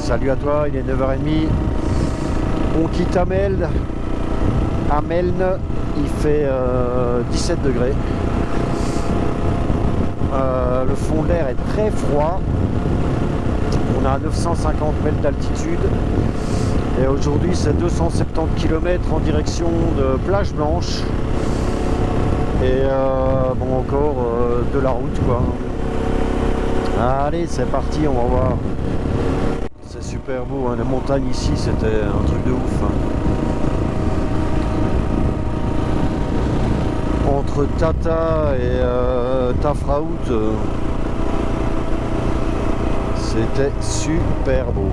Salut à toi, il est 9h30. On quitte Ammelne. Il fait 17 degrés. Le fond de l'air est très froid. On a 950 mètres d'altitude. Et aujourd'hui, c'est 270 km en direction de Plage Blanche. Et bon, encore de la route, quoi. Allez, c'est parti, on va voir. C'est super beau, hein. Les montagnes ici, c'était un truc de ouf, hein. Entre Tata et Tafraout, c'était super beau.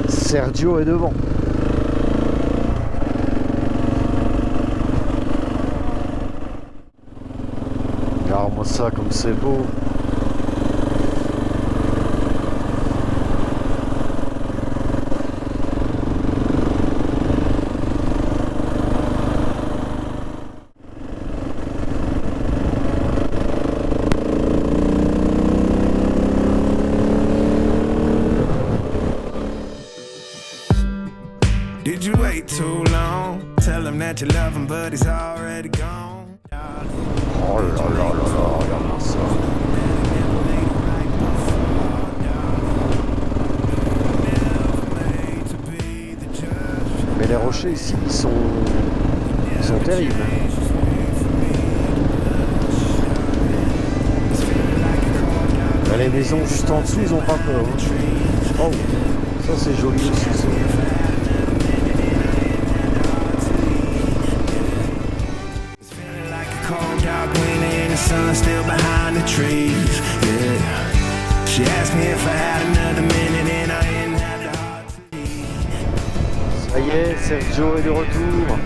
Sergio est devant. Regarde-moi ça comme c'est beau. Did you wait too long? Tell him that you love him, but he's already gone. Oh là là là là, regarde ça. Mais les rochers ici, ils sont terribles. Mais les maisons juste en dessous, ils ont pas peur. Hein. Oh, ça c'est joli aussi. Ça. Sun still behind the trees, yeah. She asked me if I had another minute and I didn't have the heart to leave. Ça y est, Sergio est de retour.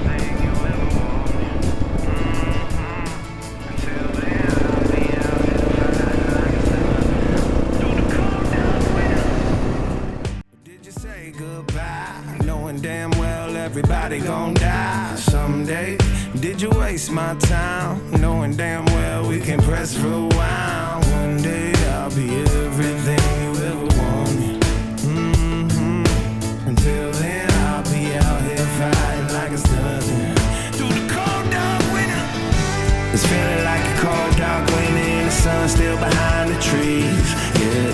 Did you say goodbye, knowing damn well everybody gon' die someday? Did you waste my time, knowing damn well we can press rewind? One day I'll be everything you ever wanted. Until then I'll be out here fighting like it's nothing. Through the cold dark winter, it's feeling like a cold dark winter and the sun still behind the trees, yeah.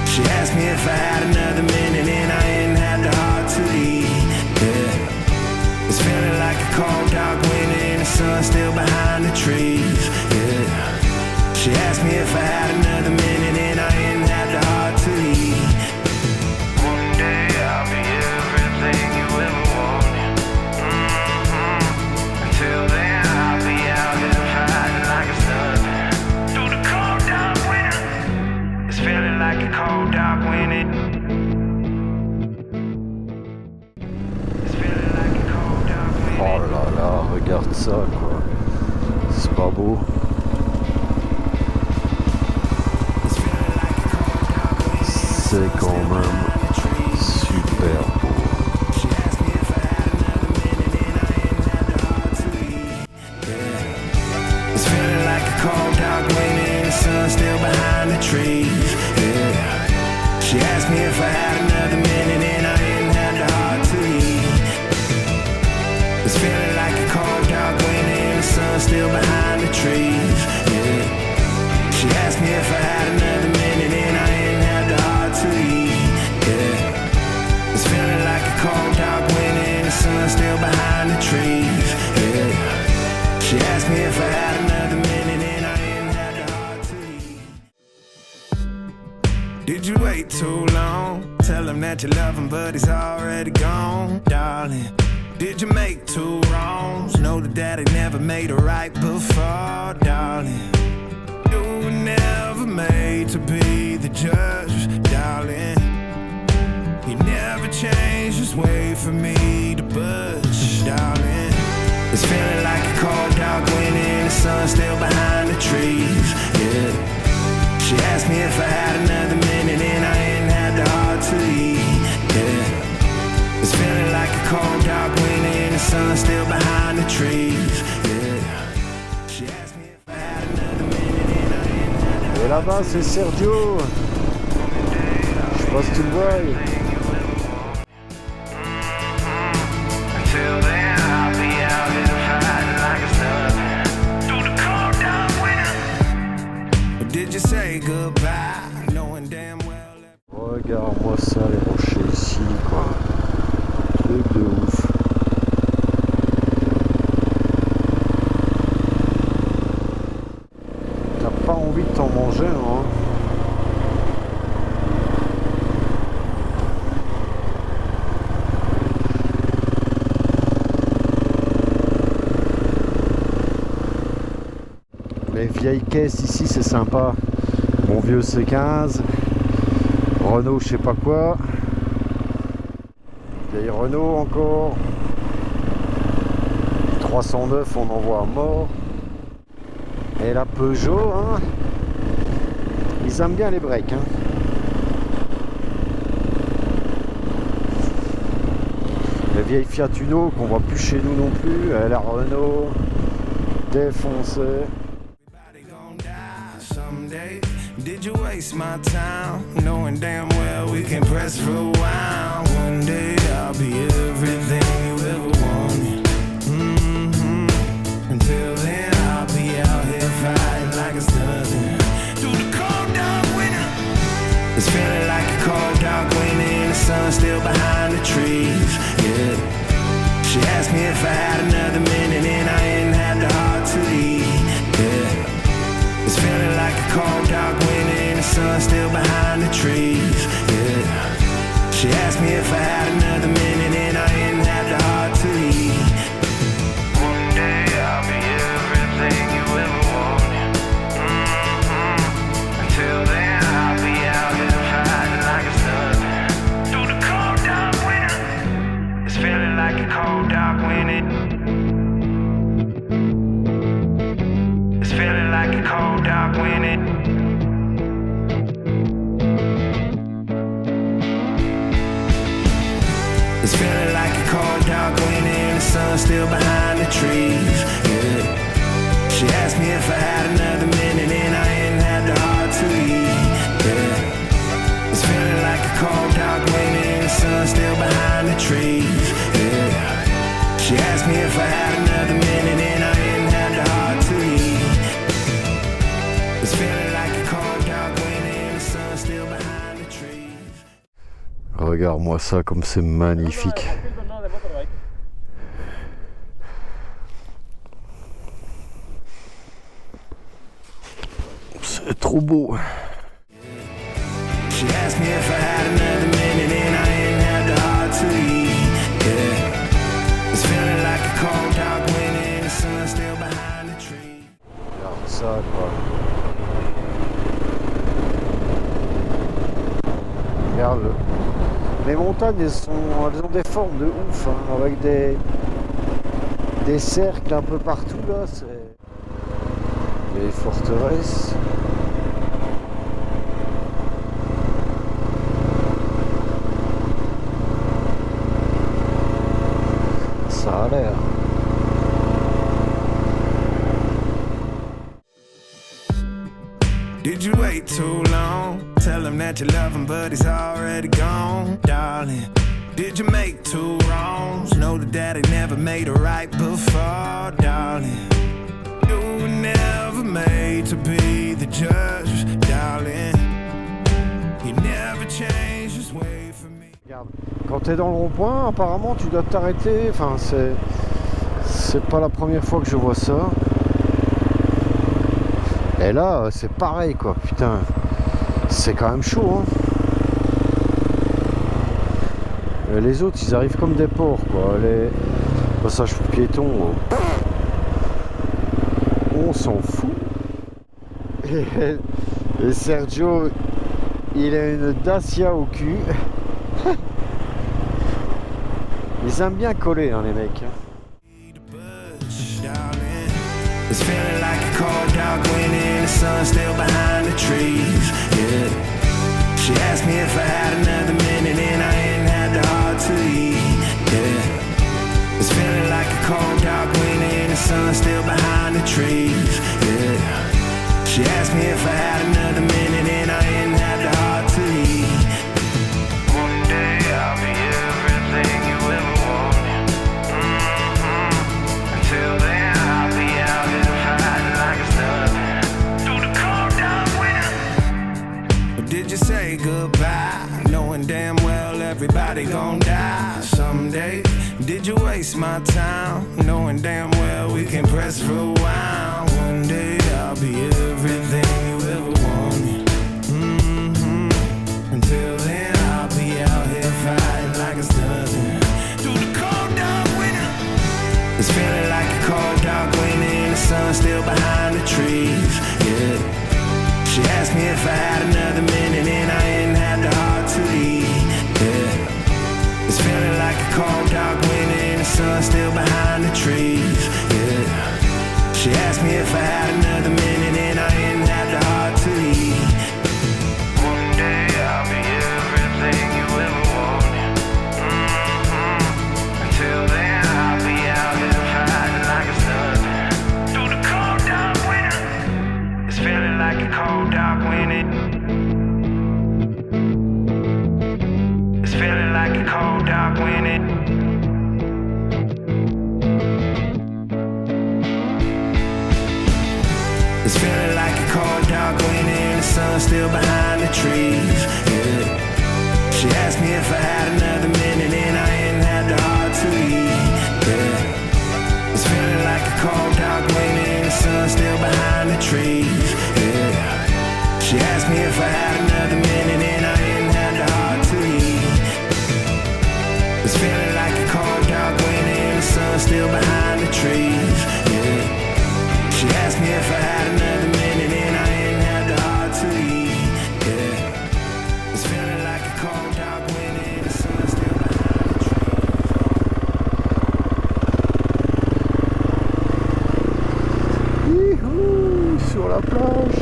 She asked me if I had another minute and I didn't have the heart to leave, yeah. It's feeling like a cold dark winter and the sun still behind the trees, yeah. She asked me if I had another minute and I didn't have the heart to leave. One day I'll be everything you ever wanted. Until then I'll be out here fighting like it's nothing. Through the cold dark winter, it's feeling like a cold dark winter. Oh là là, regarde ça quoi. C'est pas beau. C'est quand même super beau. It's feeling like a cold dark winter and the sun still behind the trees, yeah. She asked me if I had another minute and I didn't have the heart to leave. It's feeling like a cold dark winter and the sun still behind the trees, yeah. She asked me if I had another minute and I didn't have the heart to leave, yeah. It's feeling like a cold dark winter and the sun still behind the trees, yeah. She asked me if I had another minute and I didn't have the heart to leave. Did you wait too long? Tell him that you love him, but he's already gone, darling. Did you make two wrongs? Know that daddy never made a right before, darling. You were never made to be the judge, darling. You never changed, just wait for me to budge, darling. It's feeling like a cold dark winter and the sun still behind the trees, yeah. She asked me if I had another minute and I didn't have the heart to leave, yeah. It's feeling like a cold dark winter and the sun still behind the trees, yeah. She asked me if I had another minute and I didn't have the heart to leave. là-bas, c'est Sergio. Je sais pas si tu le vois. Regarde-moi ça, les rochers ici, quoi. Truc de ouf. T'as pas envie de t'en manger, hein. Les vieilles caisses ici, c'est sympa. Mon vieux C15. Renault, je sais pas quoi. Vieille Renault encore. 309, on en voit à mort. Et la Peugeot, hein. Ils aiment bien les breaks, hein. Les vieilles Fiat Uno qu'on voit plus chez nous non plus. Et la Renault défoncée. Did you waste my time, knowing damn well we can press rewind? One day I'll be everything you ever wanted. Until then I'll be out here fighting like it's nothing. Through the cold dark winter, it's feeling like a cold dark winter and the sun still behind the trees. Yeah, she asked me if I had another minute and I didn't have the heart to leave. Yeah. It's feeling like a cold dark winter and the sun still behind the trees. Yeah. She asked me if I had another minute and I didn't have the heart to leave. One day I'll be everything you ever wanted. Until then I'll be out here fighting like it's nothing. Through the cold dark winter, it's feeling like a cold dark winter. Feeling like a cold dark winter. It's feeling like a cold dark winter and the sun still behind the trees. Yeah. She asked me if I had another minute and I didn't have the heart to leave. Yeah. It's feeling like a cold dark winter and the sun still behind the trees. Yeah. She asked me if I had another minute and I didn't have the heart to leave. Regarde-moi ça comme c'est magnifique. C'est trop beau. She asked me if I had another minute and I didn't have the heart to leave. Yeah. It's feeling like a cold dark winter and the sun still behind the tree. Regarde ça, quoi. Regarde-le. Les montagnes, elles ont des formes de ouf, hein, avec des cercles un peu partout là. C'est les forteresses. Ça a l'air. Did you wait too long? Tell him that you love him, but he's already gone, darling. Did you make two wrongs? Know that daddy never made a right before, darling. You were never made to be the judge, darling. You never changed his way for me. Regarde, quand t'es dans le rond-point, apparemment tu dois t'arrêter. Enfin, c'est pas la première fois que je vois ça. Et là, c'est pareil, quoi. Putain, c'est quand même chaud, hein. Et les autres, ils arrivent comme des porcs, quoi. Les passages piétons, on s'en fout. Et Sergio, il a une Dacia au cul. Ils aiment bien coller, hein, les mecs. It's feeling like a cold dark winter and the sun still behind the trees. Yeah. She asked me if I had another minute and I didn't have the heart to leave. Yeah. It's feeling like a cold dark winter and the sun still behind the trees. Yeah. She asked me if I had another minute. everybody gon' die someday. Did you waste my time, knowing damn well we can press rewind? One day I'll be everything you ever wanted. Until then I'll be out here fighting like it's nothing. Through the cold dark winter, it's feeling like a cold dark winter and the sun still behind the trees. Yeah. She asked me if I had another minute and I ain't had the heart to leave. Yeah. It's feeling like a cold dark winter and the sun still behind the trees. Yeah. She asked me if I had another minute and I ain't had the heart to leave. One day I'll be everything you ever wanted. Until then I'll be out here fighting like it's nothing. Through the cold dark winter, it's feeling like a cold dark winter. It's feeling like a cold dark winter. It's feeling like a cold dark winter and the sun still behind the trees. Yeah. She asked me if I had another minute and I ain't had the heart to leave. Yeah. It's feeling like a cold dark winter and the sun still behind the trees. Yeah. She asked me if I had another minute and I ain't had the heart to leave. It's feeling like a cold dark winter and the sun still behind the trees. Yeah. She asked me if I had another minute and I ain't had the heart to leave. Yeah. It's feeling like a cold dark winter and the sun still behind the trees. Youhou, sur la plage.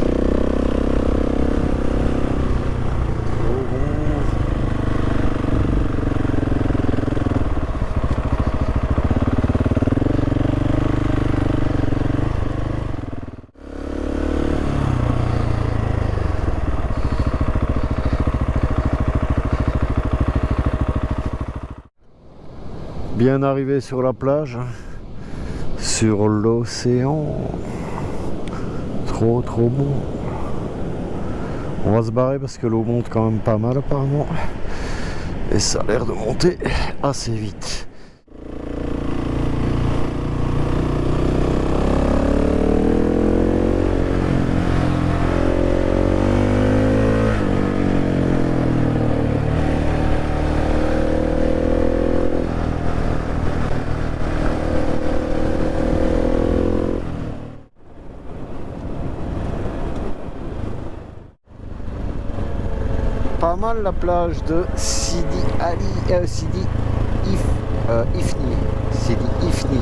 Bien arrivé sur la plage, sur l'océan, trop bon. On va se barrer parce que l'eau monte quand même pas mal apparemment, et ça a l'air de monter assez vite. Pas mal la plage de Sidi Ifni. Sidi Ifni.